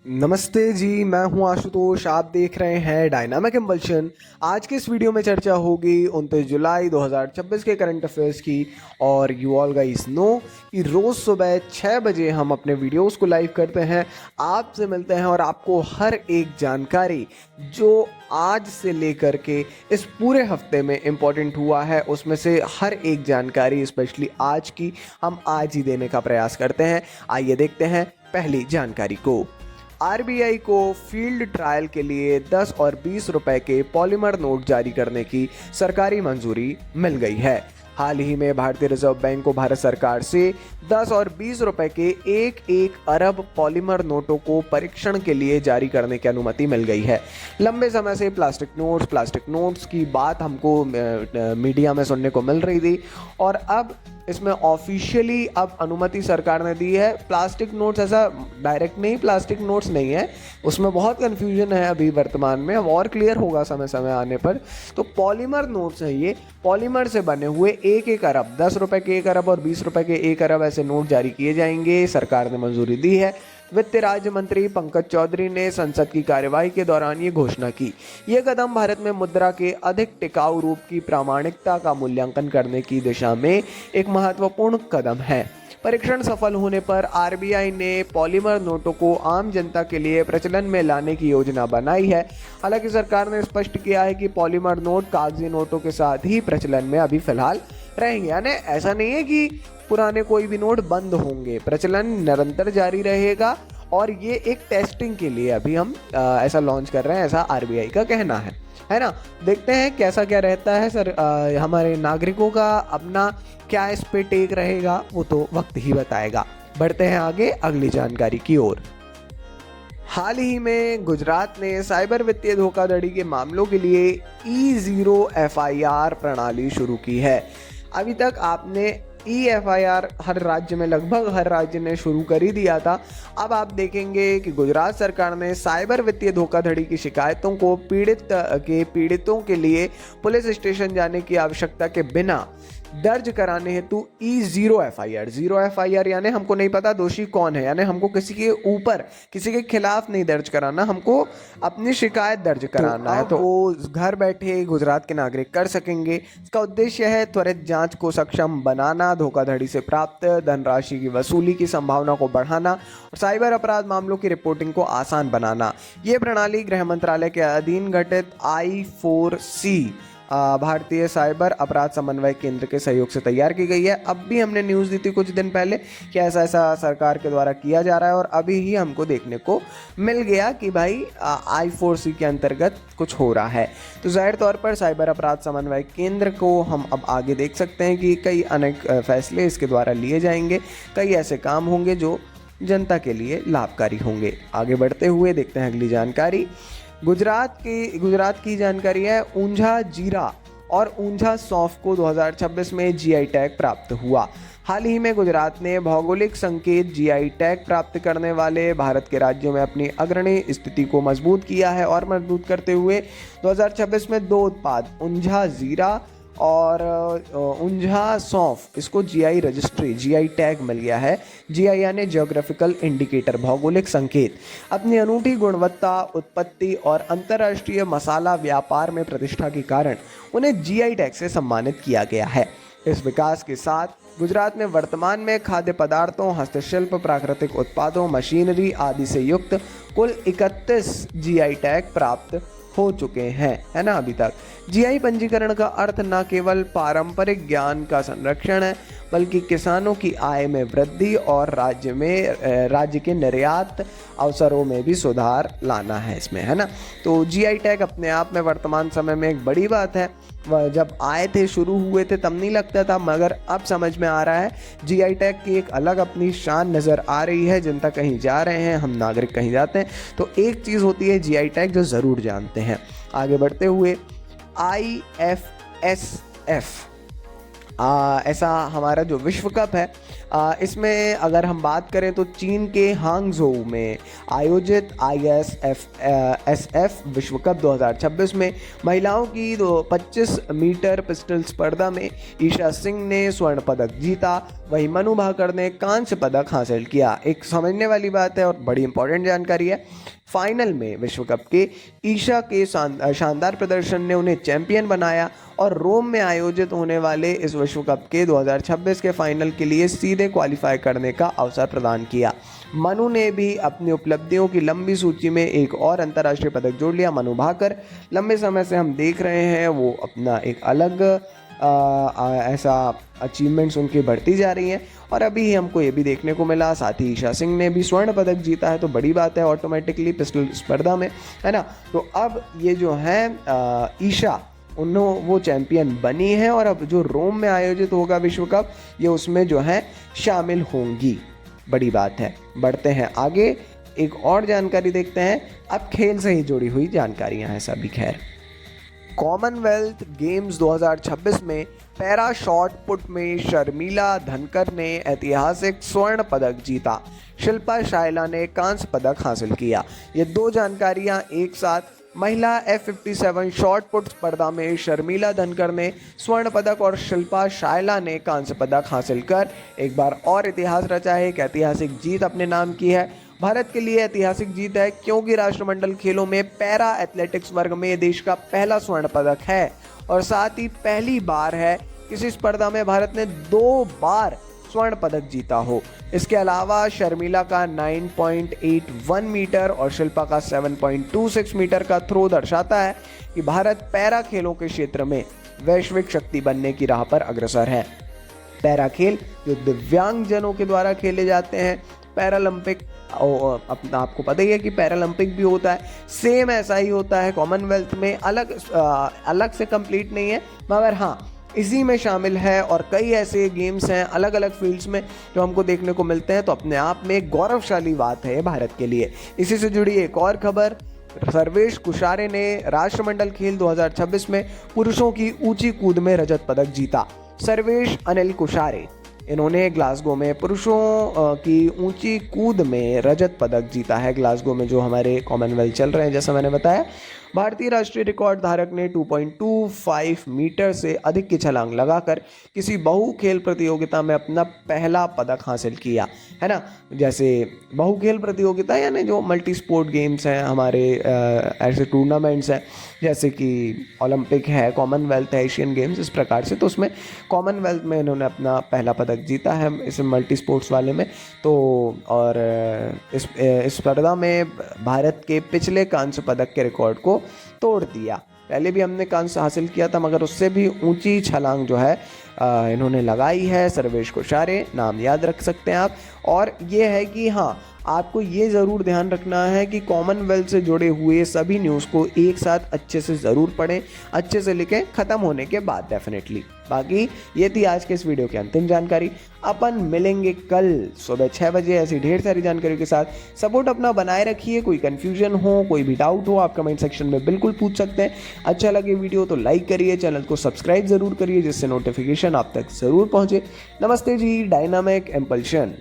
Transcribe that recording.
नमस्ते जी, मैं हूं आशुतोष। आप देख रहे हैं डायनामिक इम्पल्शन। आज के इस वीडियो में चर्चा होगी 29 जुलाई 2026 के करंट अफेयर्स की। और यू ऑल गाइस नो कि रोज़ सुबह 6 बजे हम अपने वीडियोस को लाइव करते हैं, आपसे मिलते हैं और आपको हर एक जानकारी जो आज से लेकर के इस पूरे हफ्ते में इम्पोर्टेंट हुआ है, उसमें से हर एक जानकारी स्पेशली आज की हम आज ही देने का प्रयास करते हैं। आइए देखते हैं पहली जानकारी को। आरबीआई को फील्ड ट्रायल के लिए 10 और 20 रुपए के पॉलीमर नोट जारी करने की सरकारी मंजूरी मिल गई है। हाल ही में भारतीय रिजर्व बैंक को भारत सरकार से 10 और 20 रुपए के एक अरब पॉलीमर नोटों को परीक्षण के लिए जारी करने की अनुमति मिल गई है। लंबे समय से प्लास्टिक नोट्स की बात हमको मीडिया में सुनने को मिल रही थी और अब इसमें ऑफिशियली अब अनुमति सरकार ने दी है। प्लास्टिक नोट्स ऐसा डायरेक्ट नहीं, प्लास्टिक नोट्स नहीं है, उसमें बहुत कन्फ्यूजन है अभी वर्तमान में, अब और क्लियर होगा समय समय आने पर। तो पॉलीमर नोट्स हैं, ये पॉलीमर से बने हुए एक अरब, 10 रुपए के 1 अरब और 20 रुपए के 1 अरब ऐसे नोट जारी किए जाएंगे। सरकार ने मंजूरी दी है। वित्त राज्य मंत्री पंकज चौधरी ने संसद की कार्यवाही के दौरान ये घोषणा की। यह कदम भारत में मुद्रा के अधिक टिकाऊ रूप की प्रामाणिकता का मूल्यांकन करने की दिशा में एक महत्वपूर्ण कदम है। परीक्षण सफल होने पर आरबीआई ने पॉलीमर नोटों को आम जनता के लिए प्रचलन में लाने की योजना बनाई है। हालांकि सरकार ने स्पष्ट किया है कि पॉलीमर नोट कागजी नोटों के साथ ही प्रचलन में अभी फिलहाल रहेंगे, यानी ऐसा नहीं है कि पुराने कोई भी नोट बंद होंगे, प्रचलन निरंतर जारी रहेगा। और ये एक टेस्टिंग के लिए अभी हम ऐसा लॉन्च कर रहे हैं, ऐसा आरबीआई का कहना है ना। देखते हैं कैसा क्या रहता है सर, हमारे नागरिकों का अपना क्या इस पे टेक रहेगा, वो तो वक्त ही बताएगा। बढ़ते हैं आगे अगली जानकारी की ओर। हाल ही में गुजरात ने साइबर वित्तीय धोखाधड़ी के मामलों के लिए E0 FIR प्रणाली शुरू की है। अभी तक आपने FIR हर राज्य में, लगभग हर राज्य ने शुरू कर ही दिया था। अब आप देखेंगे कि गुजरात सरकार ने साइबर वित्तीय धोखाधड़ी की शिकायतों को पीड़ितों के लिए पुलिस स्टेशन जाने की आवश्यकता के बिना दर्ज कराने हेतु E0 FIR यानी हमको नहीं पता दोषी कौन है, यानी हमको किसी के ऊपर, किसी के खिलाफ नहीं दर्ज कराना, हमको अपनी शिकायत दर्ज कराना है। तो वो घर बैठे गुजरात के नागरिक कर सकेंगे। इसका उद्देश्य है त्वरित जांच को सक्षम बनाना, धोखाधड़ी से प्राप्त धनराशि की वसूली की संभावना को बढ़ाना और साइबर अपराध मामलों की रिपोर्टिंग को आसान बनाना। ये प्रणाली गृह मंत्रालय के अधीन गठित I4C भारतीय साइबर अपराध समन्वय केंद्र के सहयोग से तैयार की गई है। अब भी हमने न्यूज़ दी थी कुछ दिन पहले कि ऐसा सरकार के द्वारा किया जा रहा है और अभी ही हमको देखने को मिल गया कि भाई I4C के अंतर्गत कुछ हो रहा है। तो जाहिर तौर पर साइबर अपराध समन्वय केंद्र को हम अब आगे देख सकते हैं कि कई अनेक फैसले इसके द्वारा लिए जाएंगे, कई ऐसे काम होंगे जो जनता के लिए लाभकारी होंगे। आगे बढ़ते हुए देखते हैं अगली जानकारी। गुजरात की जानकारी है। ऊंझा जीरा और ऊंझा सौंफ को 2026 में GI टैग प्राप्त हुआ। हाल ही में गुजरात ने भौगोलिक संकेत GI टैग प्राप्त करने वाले भारत के राज्यों में अपनी अग्रणी स्थिति को मजबूत किया है और मजबूत करते हुए 2026 में 2 उत्पाद ऊंझा जीरा और ऊंझा सौंफ, इसको GI रजिस्ट्री, GI टैग मिल गया है। GI यानी जियोग्राफिकल इंडिकेटर, भौगोलिक संकेत। अपनी अनूठी गुणवत्ता, उत्पत्ति और अंतर्राष्ट्रीय मसाला व्यापार में प्रतिष्ठा के कारण उन्हें GI टैग से सम्मानित किया गया है। इस विकास के साथ गुजरात में वर्तमान में खाद्य पदार्थों, हस्तशिल्प, प्राकृतिक उत्पादों, मशीनरी आदि से युक्त कुल 31 GI टैग प्राप्त हो चुके हैं, है ना। अभी तक GI पंजीकरण का अर्थ न केवल पारंपरिक ज्ञान का संरक्षण है, बल्कि किसानों की आय में वृद्धि और राज्य के निर्यात अवसरों में भी सुधार लाना है इसमें, है ना। तो GI टैग अपने आप में वर्तमान समय में एक बड़ी बात है। जब आए थे, शुरू हुए थे, तब नहीं लगता था, मगर अब समझ में आ रहा है GI टैग की एक अलग अपनी शान नज़र आ रही है। जनता कहीं जा रहे हैं, हम नागरिक कहीं जाते हैं, तो एक चीज़ होती है GI टैग जो ज़रूर जानते हैं। आगे बढ़ते हुए IFSF, ऐसा हमारा जो विश्व कप है, इसमें अगर हम बात करें तो चीन के हांगझोउ में आयोजित ISSF विश्व कप 2026 में महिलाओं की 25 मीटर पिस्टल स्पर्धा में ईशा सिंह ने स्वर्ण पदक जीता, वहीं मनु भाकर ने कांस्य पदक हासिल किया। एक समझने वाली बात है और बड़ी इंपॉर्टेंट जानकारी है। फाइनल में विश्व कप के ईशा के शानदार प्रदर्शन ने उन्हें चैंपियन बनाया और रोम में आयोजित होने वाले इस विश्व कप के 2026 के फाइनल के लिए सीधे क्वालिफाई करने का अवसर प्रदान किया। मनु ने भी अपनी उपलब्धियों की लंबी सूची में एक और अंतर्राष्ट्रीय पदक जोड़ लिया। मनु भाकर लंबे समय से हम देख रहे हैं वो अपना एक अलग ऐसा अचीवमेंट्स उनकी बढ़ती जा रही हैं और अभी हमको ये भी देखने को मिला। साथ ही ईशा सिंह ने भी स्वर्ण पदक जीता है, तो बड़ी बात है ऑटोमेटिकली पिस्टल स्पर्धा में, है ना। तो अब ये जो है ईशा वो चैंपियन बनी है और अब जो रोम में आयोजित होगा विश्व कप ये उसमें जो है शामिल होंगी। बड़ी बात है। बढ़ते हैं आगे, एक और जानकारी देखते हैं। अब खेल से ही जुड़ी हुई जानकारियां हैं सभी। खैर, कॉमनवेल्थ गेम्स 2026 में पैरा शॉट पुट में शर्मिला धनकर ने ऐतिहासिक स्वर्ण पदक जीता, शिल्पा शायला ने कांस्य पदक हासिल किया। ये दो जानकारियां एक साथ। महिला F57 शॉट पुट स्पर्धा में शर्मिला धनकर ने स्वर्ण पदक और शिल्पा शायला ने कांस्य पदक हासिल कर एक बार और इतिहास रचा है, एक ऐतिहासिक जीत अपने नाम की है। भारत के लिए ऐतिहासिक जीत है क्योंकि राष्ट्रमंडल खेलों में पैरा एथलेटिक्स वर्ग में देश का पहला स्वर्ण पदक है और साथ ही पहली बार है किसी स्पर्धा में भारत ने 2 बार स्वर्ण पदक जीता हो। इसके अलावा शर्मिला का 9.81 मीटर और शिल्पा का 7.26 मीटर का थ्रो दर्शाता है कि भारत पैरा खेलों के क्षेत्र में वैश्विक शक्ति बनने की राह पर अग्रसर है। पैरा खेल जो दिव्यांगजनों के द्वारा खेले जाते हैं, पैरालंपिक अपना आपको पता ही है कि पैरालंपिक भी होता है, सेम ऐसा ही होता है। कॉमनवेल्थ में अलग से कंप्लीट नहीं है, मगर हाँ इसी में शामिल है और कई ऐसे गेम्स हैं अलग अलग फील्ड्स में जो हमको देखने को मिलते हैं। तो अपने आप में एक गौरवशाली बात है भारत के लिए। इसी से जुड़ी एक और खबर, सर्वेश कुशारे ने राष्ट्रमंडल खेल 2026 में पुरुषों की ऊंची कूद में रजत पदक जीता। सर्वेश अनिल कुशारे, इन्होंने ग्लासगो में पुरुषों की ऊंची कूद में रजत पदक जीता है। ग्लासगो में जो हमारे कॉमनवेल्थ चल रहे हैं, जैसा मैंने बताया, भारतीय राष्ट्रीय रिकॉर्ड धारक ने 2.25 मीटर से अधिक की छलांग लगाकर किसी बहु खेल प्रतियोगिता में अपना पहला पदक हासिल किया, है ना। जैसे बहु खेल प्रतियोगिता यानी जो मल्टी स्पोर्ट गेम्स हैं हमारे, ऐसे टूर्नामेंट्स हैं जैसे कि ओलंपिक है, कॉमनवेल्थ है, एशियन गेम्स, इस प्रकार से। तो उसमें कॉमनवेल्थ में इन्होंने अपना पहला पदक जीता है इस मल्टी स्पोर्ट्स वाले में। तो और इस स्पर्धा में भारत के पिछले कांस्य पदक के रिकॉर्ड को तोड़ दिया। पहले भी हमने कांस्य हासिल किया था मगर उससे भी ऊंची छलांग जो है इन्होंने लगाई है। सर्वेश कुशारे नाम याद रख सकते हैं आप। और ये है कि हाँ, आपको ये ज़रूर ध्यान रखना है कि कॉमनवेल्थ से जुड़े हुए सभी न्यूज़ को एक साथ अच्छे से ज़रूर पढ़ें, अच्छे से लिखें, ख़त्म होने के बाद डेफिनेटली। बाकी ये थी आज के इस वीडियो की अंतिम जानकारी। अपन मिलेंगे कल सुबह 6 बजे ऐसी ढेर सारी जानकारी के साथ। सपोर्ट अपना बनाए रखिए। कोई कन्फ्यूजन हो, कोई भी डाउट हो, आप कमेंट सेक्शन में बिल्कुल पूछ सकते हैं। अच्छा लगे वीडियो तो लाइक करिए, चैनल को सब्सक्राइब ज़रूर करिए जिससे नोटिफिकेशन आप तक ज़रूर पहुँचे। नमस्ते जी, डायनामिक इम्पल्शन।